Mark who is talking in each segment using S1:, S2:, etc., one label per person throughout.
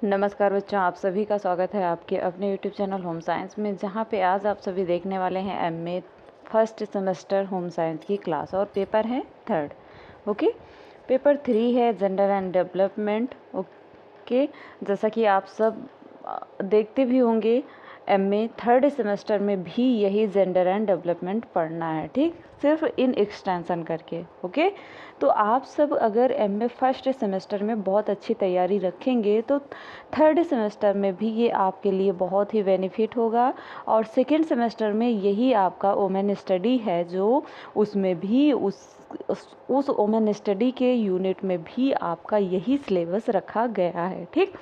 S1: नमस्कार बच्चों, आप सभी का स्वागत है आपके अपने यूट्यूब चैनल होम साइंस में, जहां पे आज आप सभी देखने वाले हैं MA first semester home science की क्लास और पेपर है 3rd। ओके, पेपर 3 है जेंडर एंड डेवलपमेंट। ओके, जैसा कि आप सब देखते भी होंगे एमए 3rd सेमेस्टर में भी यही जेंडर एंड डेवलपमेंट पढ़ना है, ठीक, सिर्फ इन एक्सटेंशन करके। ओके, तो आप सब अगर एमए फर्स्ट सेमेस्टर में बहुत अच्छी तैयारी रखेंगे तो 3rd सेमेस्टर में भी ये आपके लिए बहुत ही बेनिफिट होगा। और 2nd सेमेस्टर में यही आपका वुमेन स्टडी है, जो उसमें भी उस वुमेन स्टडी के यूनिट में भी आपका यही सिलेबस रखा गया है, ठीक।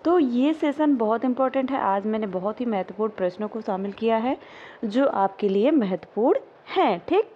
S1: तो ये सेशन बहुत इम्पोर्टेंट है। आज मैंने बहुत ही महत्वपूर्ण प्रश्नों को शामिल किया है जो आपके लिए महत्वपूर्ण हैं, ठीक।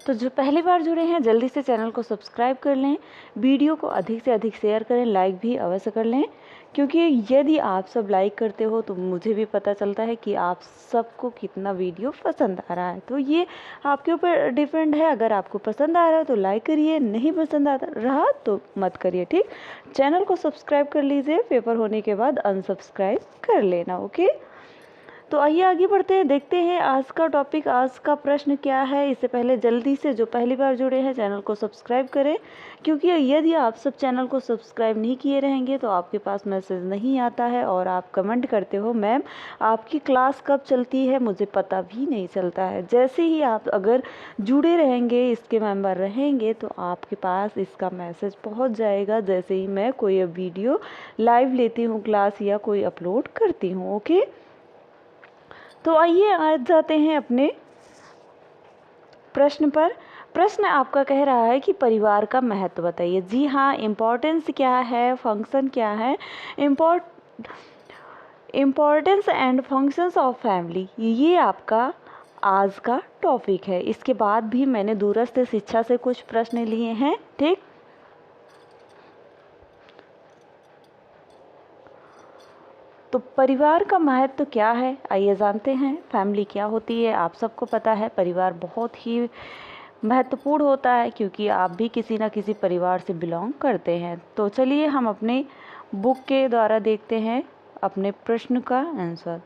S1: तो जो पहली बार जुड़े हैं जल्दी से चैनल को सब्सक्राइब कर लें, वीडियो को अधिक से अधिक शेयर करें, लाइक भी अवश्य कर लें, क्योंकि यदि आप सब लाइक करते हो तो मुझे भी पता चलता है कि आप सबको कितना वीडियो पसंद आ रहा है। तो ये आपके ऊपर डिपेंड है। अगर आपको पसंद आ रहा है तो लाइक करिए, नहीं पसंद आ रहा तो मत करिए, ठीक। चैनल को सब्सक्राइब कर लीजिए, पेपर होने के बाद अनसब्सक्राइब कर लेना। ओके, तो आइए आगे बढ़ते हैं, देखते हैं आज का टॉपिक, आज का प्रश्न क्या है। इससे पहले जल्दी से जो पहली बार जुड़े हैं चैनल को सब्सक्राइब करें, क्योंकि यदि आप सब चैनल को सब्सक्राइब नहीं किए रहेंगे तो आपके पास मैसेज नहीं आता है और आप कमेंट करते हो मैम आपकी क्लास कब चलती है, मुझे पता भी नहीं चलता है। जैसे ही आप अगर जुड़े रहेंगे, इसके मेंबर रहेंगे, तो आपके पास इसका मैसेज पहुँच जाएगा जैसे ही मैं कोई वीडियो लाइव लेती हूँ क्लास या कोई अपलोड करती हूँ। ओके, तो आइए आज जाते हैं अपने प्रश्न पर। प्रश्न आपका कह रहा है कि परिवार का महत्व बताइए। जी हाँ, इम्पोर्टेंस क्या है, फंक्शन क्या है, importance and functions of family, ये आपका आज का टॉपिक है। इसके बाद भी मैंने दूरस्थ शिक्षा से कुछ प्रश्न लिए हैं, ठीक। तो परिवार का महत्व क्या है, आइए जानते हैं। फैमिली क्या होती है, आप सबको पता है परिवार बहुत ही महत्वपूर्ण होता है, क्योंकि आप भी किसी न किसी परिवार से बिलोंग करते हैं। तो चलिए हम अपने बुक के द्वारा देखते हैं अपने प्रश्न का आंसर।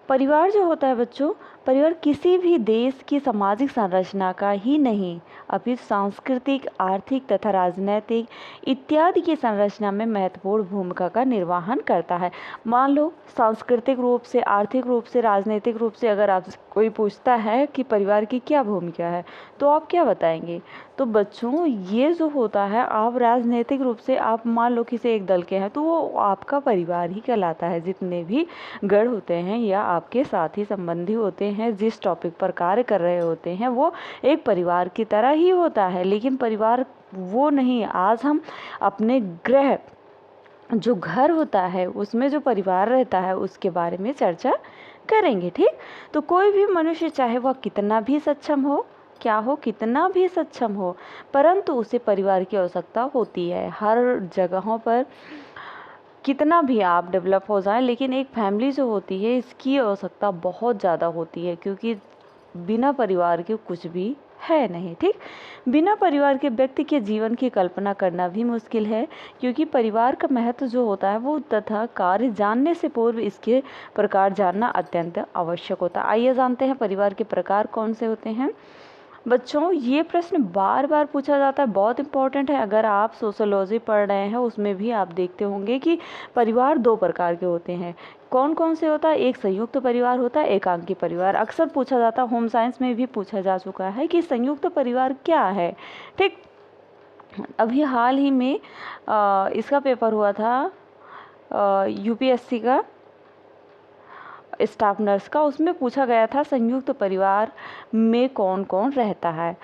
S1: परिवार जो होता है बच्चों, परिवार किसी भी देश की सामाजिक संरचना का ही नहीं अपितु सांस्कृतिक, आर्थिक तथा राजनैतिक इत्यादि की संरचना में महत्वपूर्ण भूमिका का निर्वहन करता है। मान लो सांस्कृतिक रूप से, आर्थिक रूप से, राजनीतिक रूप से अगर आप कोई पूछता है कि परिवार की क्या भूमिका है, तो आप क्या बताएंगे? तो बच्चों ये जो होता है, आप राजनीतिक रूप से आप मान लो किसी एक दल के हैं तो वो आपका परिवार ही कहलाता है। जितने भी गढ़ होते हैं या आपके साथी संबंधी होते हैं, जिस टॉपिक पर कार्य कर रहे होते हैं, वो एक परिवार की तरह ही होता है। लेकिन परिवार वो नहीं, आज हम अपने गृह जो घर होता है उसमें जो परिवार रहता है उसके बारे में चर्चा करेंगे, ठीक। तो कोई भी मनुष्य चाहे वह कितना भी सक्षम हो, क्या हो, कितना भी सक्षम हो, परंतु उसे परिवार की आवश्यकता होती है। हर जगहों पर कितना भी आप डेवलप हो जाएं, लेकिन एक फैमिली जो होती है इसकी आवश्यकता बहुत ज़्यादा होती है, क्योंकि बिना परिवार के कुछ भी है नहीं, ठीक। बिना परिवार के व्यक्ति के जीवन की कल्पना करना भी मुश्किल है, क्योंकि परिवार का महत्व जो होता है वो तथा कार्य जानने से पूर्व इसके प्रकार जानना अत्यंत आवश्यक होता है। आइए जानते हैं परिवार के प्रकार कौन से होते हैं। बच्चों ये प्रश्न बार बार पूछा जाता है, बहुत इंपॉर्टेंट है। अगर आप सोशोलॉजी पढ़ रहे हैं उसमें भी आप देखते होंगे कि परिवार 2 प्रकार के होते हैं। कौन कौन से होता है? एक संयुक्त परिवार होता है, एकांकी परिवार। अक्सर पूछा जाता है, होम साइंस में भी पूछा जा चुका है कि संयुक्त परिवार क्या है, ठीक। अभी हाल ही में इसका पेपर हुआ था यूपीएससी का स्टाफ नर्स का, उसमें पूछा गया था संयुक्त परिवार में कौन कौन रहता है।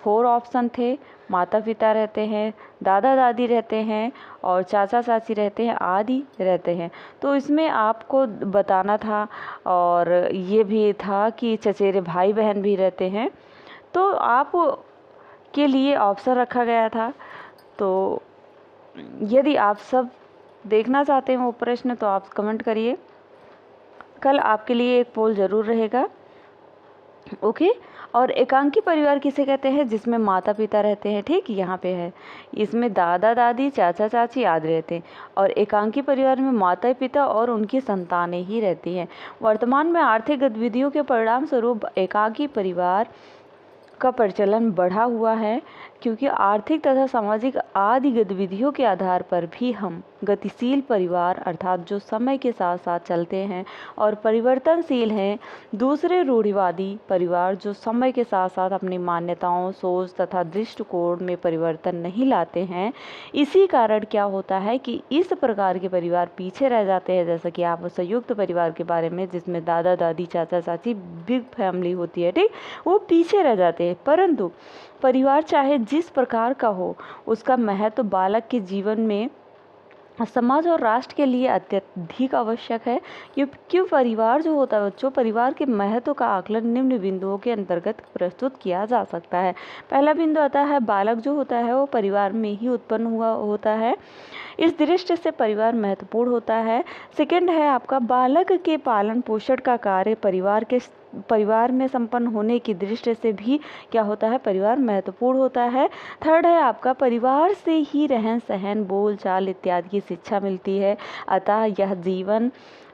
S1: 4 ऑप्शन थे, माता पिता रहते हैं, दादा दादी रहते हैं और चाचा चाची रहते हैं, आदि रहते हैं। तो इसमें आपको बताना था, और ये भी था कि चचेरे भाई बहन भी रहते हैं। तो आप के लिए ऑप्शन रखा गया था। तो यदि आप सब देखना चाहते हैं वो प्रश्न तो आप कमेंट करिए, कल आपके लिए एक पोल ज़रूर रहेगा। ओके, और एकांकी परिवार किसे कहते हैं? जिसमें माता पिता रहते हैं, ठीक, यहाँ पे है। इसमें दादा दादी चाचा चाची आदि रहते हैं। और एकांकी परिवार में माता पिता और उनकी संतानें ही रहती हैं। वर्तमान में आर्थिक गतिविधियों के परिणाम स्वरूप एकांकी परिवार का प्रचलन बढ़ा हुआ है, क्योंकि आर्थिक तथा सामाजिक आदि गतिविधियों के आधार पर भी हम गतिशील परिवार अर्थात जो समय के साथ साथ चलते हैं और परिवर्तनशील हैं, दूसरे रूढ़िवादी परिवार जो समय के साथ साथ अपनी मान्यताओं, सोच तथा दृष्टिकोण में परिवर्तन नहीं लाते हैं। इसी कारण क्या होता है कि इस प्रकार के परिवार पीछे रह जाते हैं। जैसा कि आप संयुक्त परिवार के बारे में, जिसमें दादा दादी चाचा चाची बिग फैमिली होती है, ठीक, वो पीछे रह जाते हैं। परंतु परिवार चाहे जिस प्रकार का हो, उसका महत्व बालक के जीवन में समाज और राष्ट्र के लिए अत्यधिक आवश्यक है। क्योंकि परिवार जो होता है बच्चों, परिवार के महत्व का आकलन निम्न बिंदुओं के अंतर्गत प्रस्तुत किया जा सकता है। पहला बिंदु आता है, बालक जो होता है वो परिवार में ही उत्पन्न हुआ होता है, इस दृष्टि से परिवार महत्वपूर्ण होता है। सेकंड है आपका, बालक के पालन पोषण का कार्य परिवार में संपन्न होने की दृष्टि से भी क्या होता है, परिवार महत्वपूर्ण होता है। थर्ड है आपका, परिवार से ही रहन सहन, बोल चाल इत्यादि की शिक्षा मिलती है। अतः यह जीवन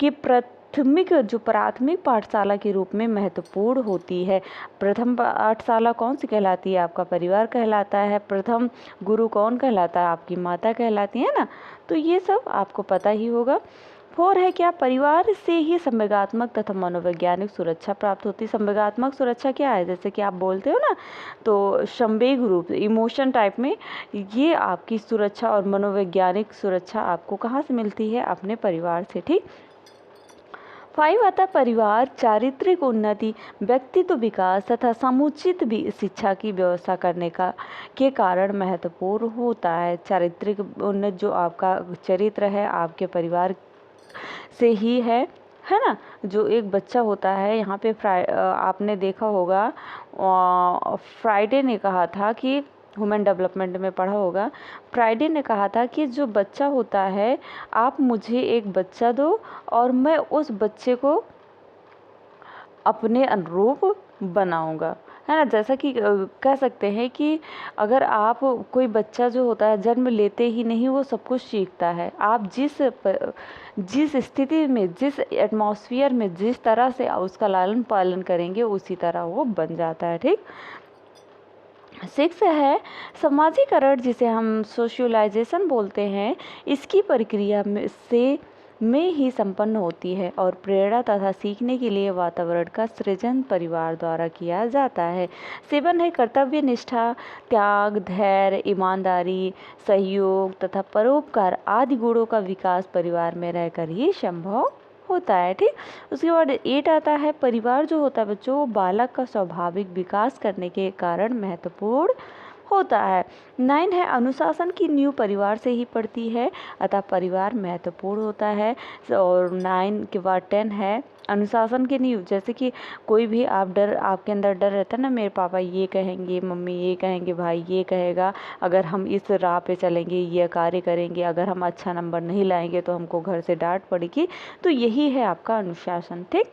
S1: की प्राथमिक पाठशाला के रूप में महत्वपूर्ण होती है। प्रथम पाठशाला कौन सी कहलाती है? आपका परिवार कहलाता है। प्रथम गुरु कौन कहलाता है? आपकी माता कहलाती है ना। तो ये सब आपको पता ही होगा। 4 है क्या, परिवार से ही संवेगात्मक तथा मनोवैज्ञानिक सुरक्षा प्राप्त होती है। संवेगात्मक सुरक्षा क्या है? जैसे कि आप बोलते हो ना, तो संवेग रूप इमोशन टाइप में ये आपकी सुरक्षा और मनोवैज्ञानिक सुरक्षा आपको कहाँ से मिलती है? अपने परिवार से, ठीक। 5 आता है, परिवार चारित्रिक उन्नति, व्यक्तित्व विकास तथा समुचित भी शिक्षा की व्यवस्था करने के कारण महत्वपूर्ण होता है। चारित्रिक उन्नति जो आपका चरित्र है आपके परिवार से ही है ना। जो एक बच्चा होता है, यहाँ पे आपने देखा होगा, फ्राइडे ने कहा था कि ह्यूमन डेवलपमेंट में पढ़ा होगा, फ्राइडे ने कहा था कि जो बच्चा होता है, आप मुझे एक बच्चा दो और मैं उस बच्चे को अपने अनुरूप बनाऊंगा, है ना। जैसा कि कह सकते हैं कि अगर आप कोई बच्चा जो होता है जन्म लेते ही नहीं वो सब कुछ सीखता है। आप जिस स्थिति में, जिस एटमॉस्फेयर में, जिस तरह से उसका लालन पालन करेंगे उसी तरह वो बन जाता है, ठीक। 6 है समाजीकरण, जिसे हम सोशलाइजेशन बोलते हैं। इसकी प्रक्रिया में ही संपन्न होती है और प्रेरणा तथा सीखने के लिए वातावरण का सृजन परिवार द्वारा किया जाता है। 7 है कर्तव्य निष्ठा, त्याग, धैर्य, ईमानदारी, सहयोग तथा परोपकार आदि गुणों का विकास परिवार में रहकर ही संभव होता है, ठीक। उसके बाद 8 आता है, परिवार जो होता है बच्चों वो बालक का स्वाभाविक विकास करने के कारण महत्वपूर्ण होता है। 9 है, अनुशासन की नींव परिवार से ही पड़ती है, अतः परिवार महत्वपूर्ण होता है। और 9 के बाद 10 है, अनुशासन की नींव, जैसे कि कोई भी आपके अंदर डर रहता है ना, मेरे पापा ये कहेंगे, मम्मी ये कहेंगे, भाई ये कहेगा, अगर हम इस राह पे चलेंगे, ये कार्य करेंगे, अगर हम अच्छा नंबर नहीं लाएंगे तो हमको घर से डांट पड़ेगी। तो यही है आपका अनुशासन, ठीक।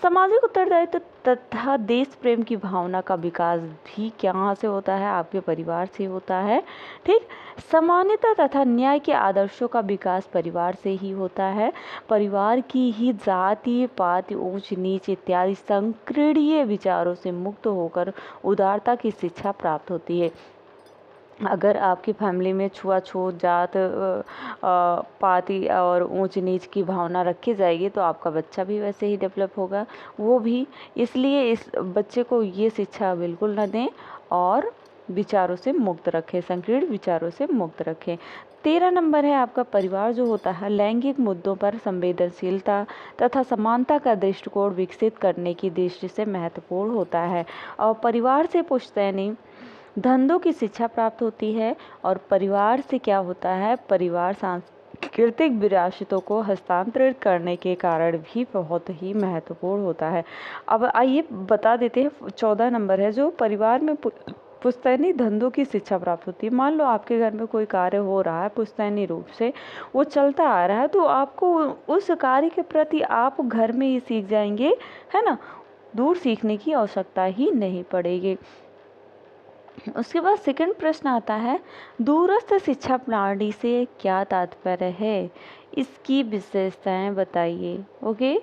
S1: सामाजिक उत्तरदायित्व तथा देश प्रेम की भावना का विकास भी कहाँ से होता है? आपके परिवार से होता है, ठीक। समानता तथा न्याय के आदर्शों का विकास परिवार से ही होता है। परिवार की ही जाति पाति ऊंच नीच इत्यादि संकीर्णीय विचारों से मुक्त होकर उदारता की शिक्षा प्राप्त होती है। अगर आपकी फैमिली में छुआछूत, जात पाति और ऊंच नीच की भावना रखी जाएगी तो आपका बच्चा भी वैसे ही डेवलप होगा। वो भी इसलिए इस बच्चे को ये शिक्षा बिल्कुल न दें और विचारों से मुक्त रखें, संकीर्ण विचारों से मुक्त रखें। 13 नंबर है आपका, परिवार जो होता है लैंगिक मुद्दों पर संवेदनशीलता तथा समानता का दृष्टिकोण विकसित करने की दृष्टि से महत्वपूर्ण होता है। और परिवार से पुश्तैनी धंधों की शिक्षा प्राप्त होती है। और परिवार से क्या होता है, परिवार सांस्कृतिक विरासतों को हस्तांतरित करने के कारण भी बहुत ही महत्वपूर्ण होता है। अब आइए बता देते हैं, 14 नंबर है, जो परिवार में पुश्तैनी धंधों की शिक्षा प्राप्त होती है। मान लो आपके घर में कोई कार्य हो रहा है, पुश्तैनी रूप से वो चलता आ रहा है, तो आपको उस कार्य के प्रति आप घर में ही सीख जाएंगे, है ना। दूर सीखने की आवश्यकता ही नहीं पड़ेगी। उसके बाद सेकंड प्रश्न आता है, दूरस्थ शिक्षा प्रणाली से क्या तात्पर्य है, इसकी विशेषताएं बताइए। ओके,